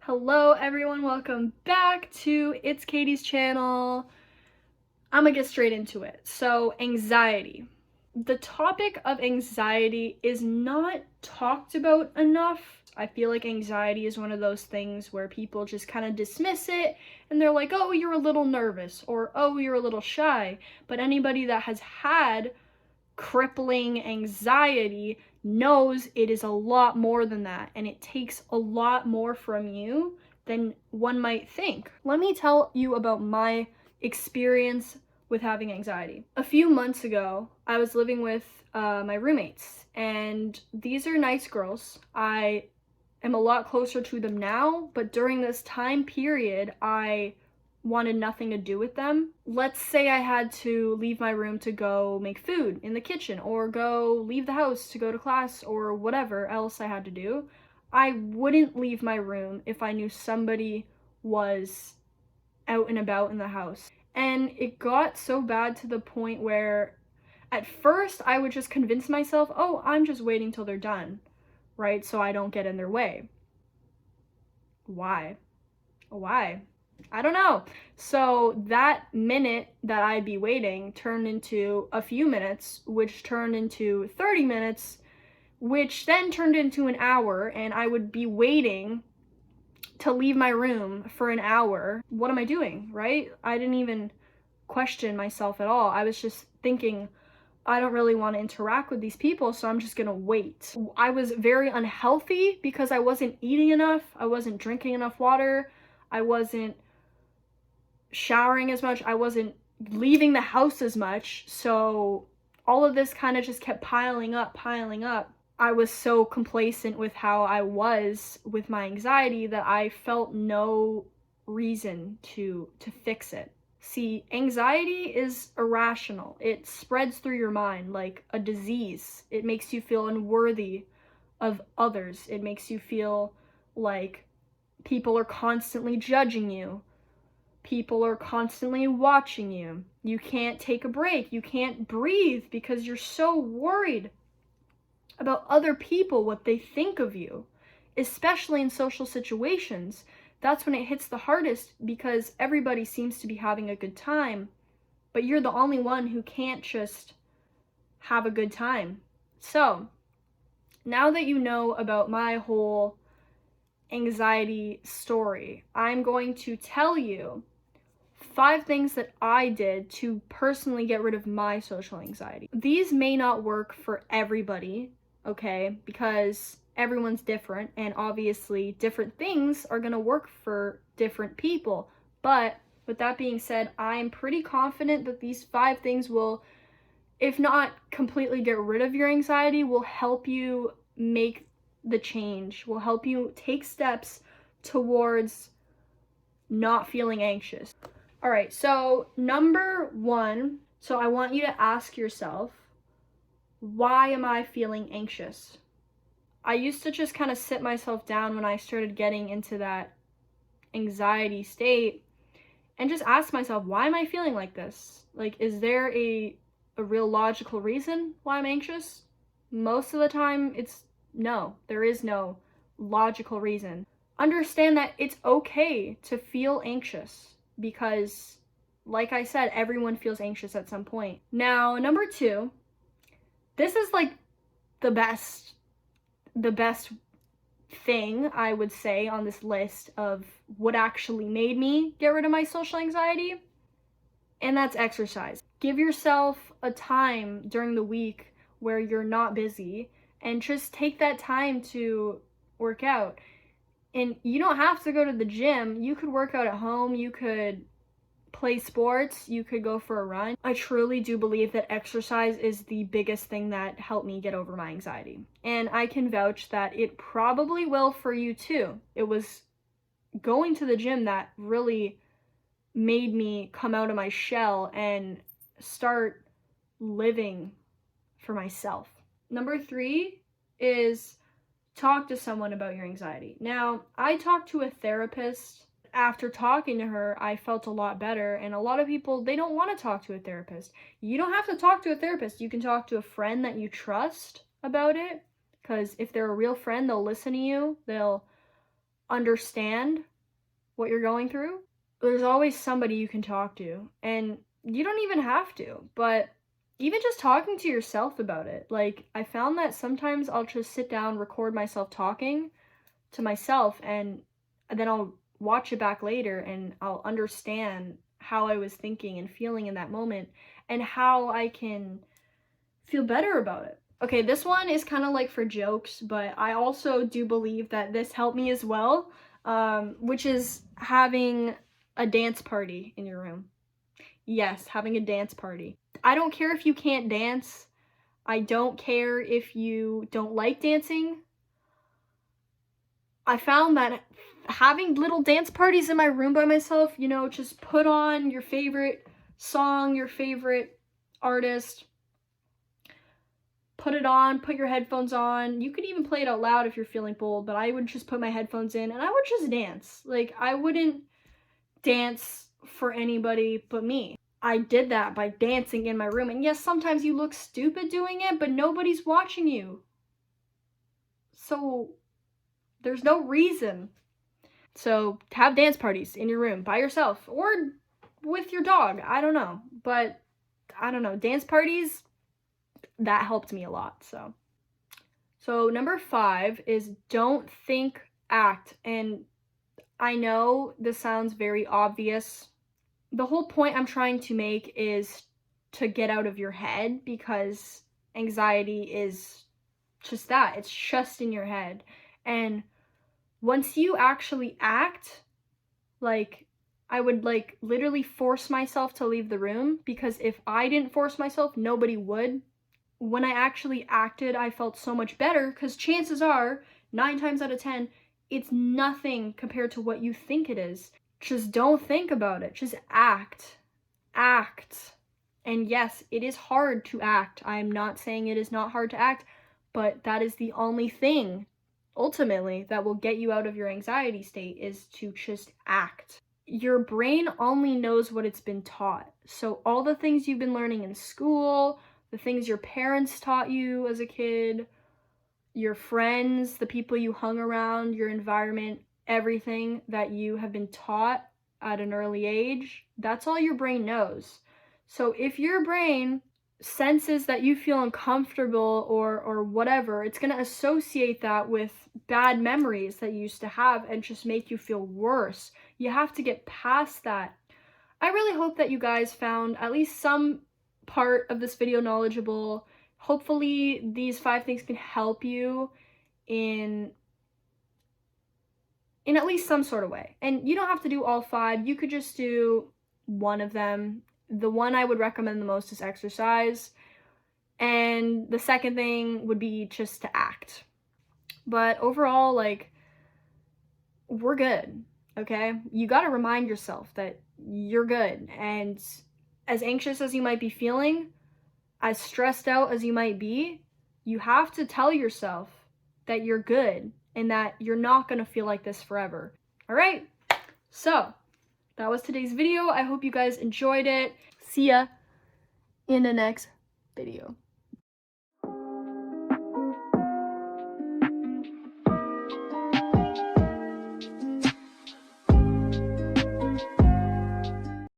Hello everyone, welcome back to itscaitys channel. I'm gonna get straight into it. So, anxiety. The topic of anxiety is not talked about enough. I feel like anxiety is one of those things where people just kind of dismiss it and they're like, oh, you're a little nervous, or oh, you're a little shy. But anybody that has had crippling anxiety knows it is a lot more than that, and it takes a lot more from you than one might think. Let me tell you about my experience with having anxiety. A few months ago, I was living with my roommates, and these are nice girls. I am a lot closer to them now, but during this time period, I wanted nothing to do with them. Let's say I had to leave my room to go make food in the kitchen, or go leave the house to go to class, or whatever else I had to do. I wouldn't leave my room if I knew somebody was out and about in the house. And it got so bad to the point where at first I would just convince myself, oh, I'm just waiting till they're done, right? So I don't get in their way. Why? I don't know. So that minute that I'd be waiting turned into a few minutes, which turned into 30 minutes, which then turned into an hour, and I would be waiting to leave my room for an hour. What am I doing, right? I didn't even question myself at all. I was just thinking, I don't really want to interact with these people, so I'm just gonna wait. I was very unhealthy because I wasn't eating enough, I wasn't drinking enough water, I wasn't showering as much, I wasn't leaving the house as much, so all of this kind of just kept piling up. I was so complacent with how I was with my anxiety that I felt no reason to fix it. See, anxiety is irrational. It spreads through your mind like a disease. It makes you feel unworthy of others. It makes you feel like people are constantly judging you. People are constantly watching you. You can't take a break. You can't breathe because you're so worried about other people, what they think of you, especially in social situations. That's when it hits the hardest because everybody seems to be having a good time, but you're the only one who can't just have a good time. So, now that you know about my whole anxiety story, I'm going to tell you 5 things that I did to personally get rid of my social anxiety. These may not work for everybody, okay, because everyone's different, and obviously different things are gonna work for different people. But with that being said, I'm pretty confident that these 5 things will, if not completely get rid of your anxiety, will help you make the change, will help you take steps towards not feeling anxious. All right, so number 1, so I want you to ask yourself, why am I feeling anxious? I used to just kind of sit myself down when I started getting into that anxiety state and just ask myself, why am I feeling like this? Like, is there a real logical reason why I'm anxious? Most of the time, it's no. There is no logical reason. Understand that it's okay to feel anxious because, like I said, everyone feels anxious at some point. Now, number 2, this is like the best thing I would say on this list of what actually made me get rid of my social anxiety, and that's exercise. Give yourself a time during the week where you're not busy and just take that time to work out. And you don't have to go to the gym. You could work out at home, you could play sports, you could go for a run. I truly do believe that exercise is the biggest thing that helped me get over my anxiety. And I can vouch that it probably will for you too. It was going to the gym that really made me come out of my shell and start living for myself. Number 3 is talk to someone about your anxiety. Now, I talked to a therapist. After talking to her, I felt a lot better, and a lot of people, they don't want to talk to a therapist. You don't have to talk to a therapist. You can talk to a friend that you trust about it, because if they're a real friend, they'll listen to you. They'll understand what you're going through, there's always somebody you can talk to. And you don't even have to, but even just talking to yourself about it. Like, I found that sometimes I'll just sit down, record myself talking to myself, and then I'll watch it back later and I'll understand how I was thinking and feeling in that moment and how I can feel better about it. Okay, this one is kind of like for jokes, but I also do believe that this helped me as well, which is having a dance party in your room. Yes, having a dance party. I don't care if you can't dance. I don't care if you don't like dancing. I found that having little dance parties in my room by myself, you know, just put on your favorite song, your favorite artist, put it on, put your headphones on. You could even play it out loud if you're feeling bold, but I would just put my headphones in and I would just dance. Like, I wouldn't dance for anybody but me. I did that by dancing in my room. And yes, sometimes you look stupid doing it, but nobody's watching you. So there's no reason. So have dance parties in your room by yourself or with your dog. I don't know. But I don't know. Dance parties, that helped me a lot. So number 5 is don't think, act. And I know this sounds very obvious. The whole point I'm trying to make is to get out of your head, because anxiety is just that. It's just in your head. And once you actually act, like, I would like literally force myself to leave the room, because if I didn't force myself, nobody would. When I actually acted, I felt so much better, because chances are 9 times out of 10, it's nothing compared to what you think it is. Just don't think about it. Just act. Act. And yes, it is hard to act. I'm not saying it is not hard to act, but that is the only thing, ultimately, that will get you out of your anxiety state, is to just act. Your brain only knows what it's been taught. So all the things you've been learning in school, the things your parents taught you as a kid, your friends, the people you hung around, your environment, everything that you have been taught at an early age, that's all your brain knows. So if your brain senses that you feel uncomfortable or whatever, it's going to associate that with bad memories that you used to have and just make you feel worse. You have to get past that. I really hope that you guys found at least some part of this video knowledgeable. Hopefully these 5 things can help you in at least some sort of way. And you don't have to do all 5. You could just do one of them. The one I would recommend the most is exercise. And the second thing would be just to act. But overall, like, we're good, okay? You got to remind yourself that you're good. And as anxious as you might be feeling, as stressed out as you might be, you have to tell yourself that you're good and that you're not going to feel like this forever. All right? So, that was today's video. I hope you guys enjoyed it. See ya in the next video.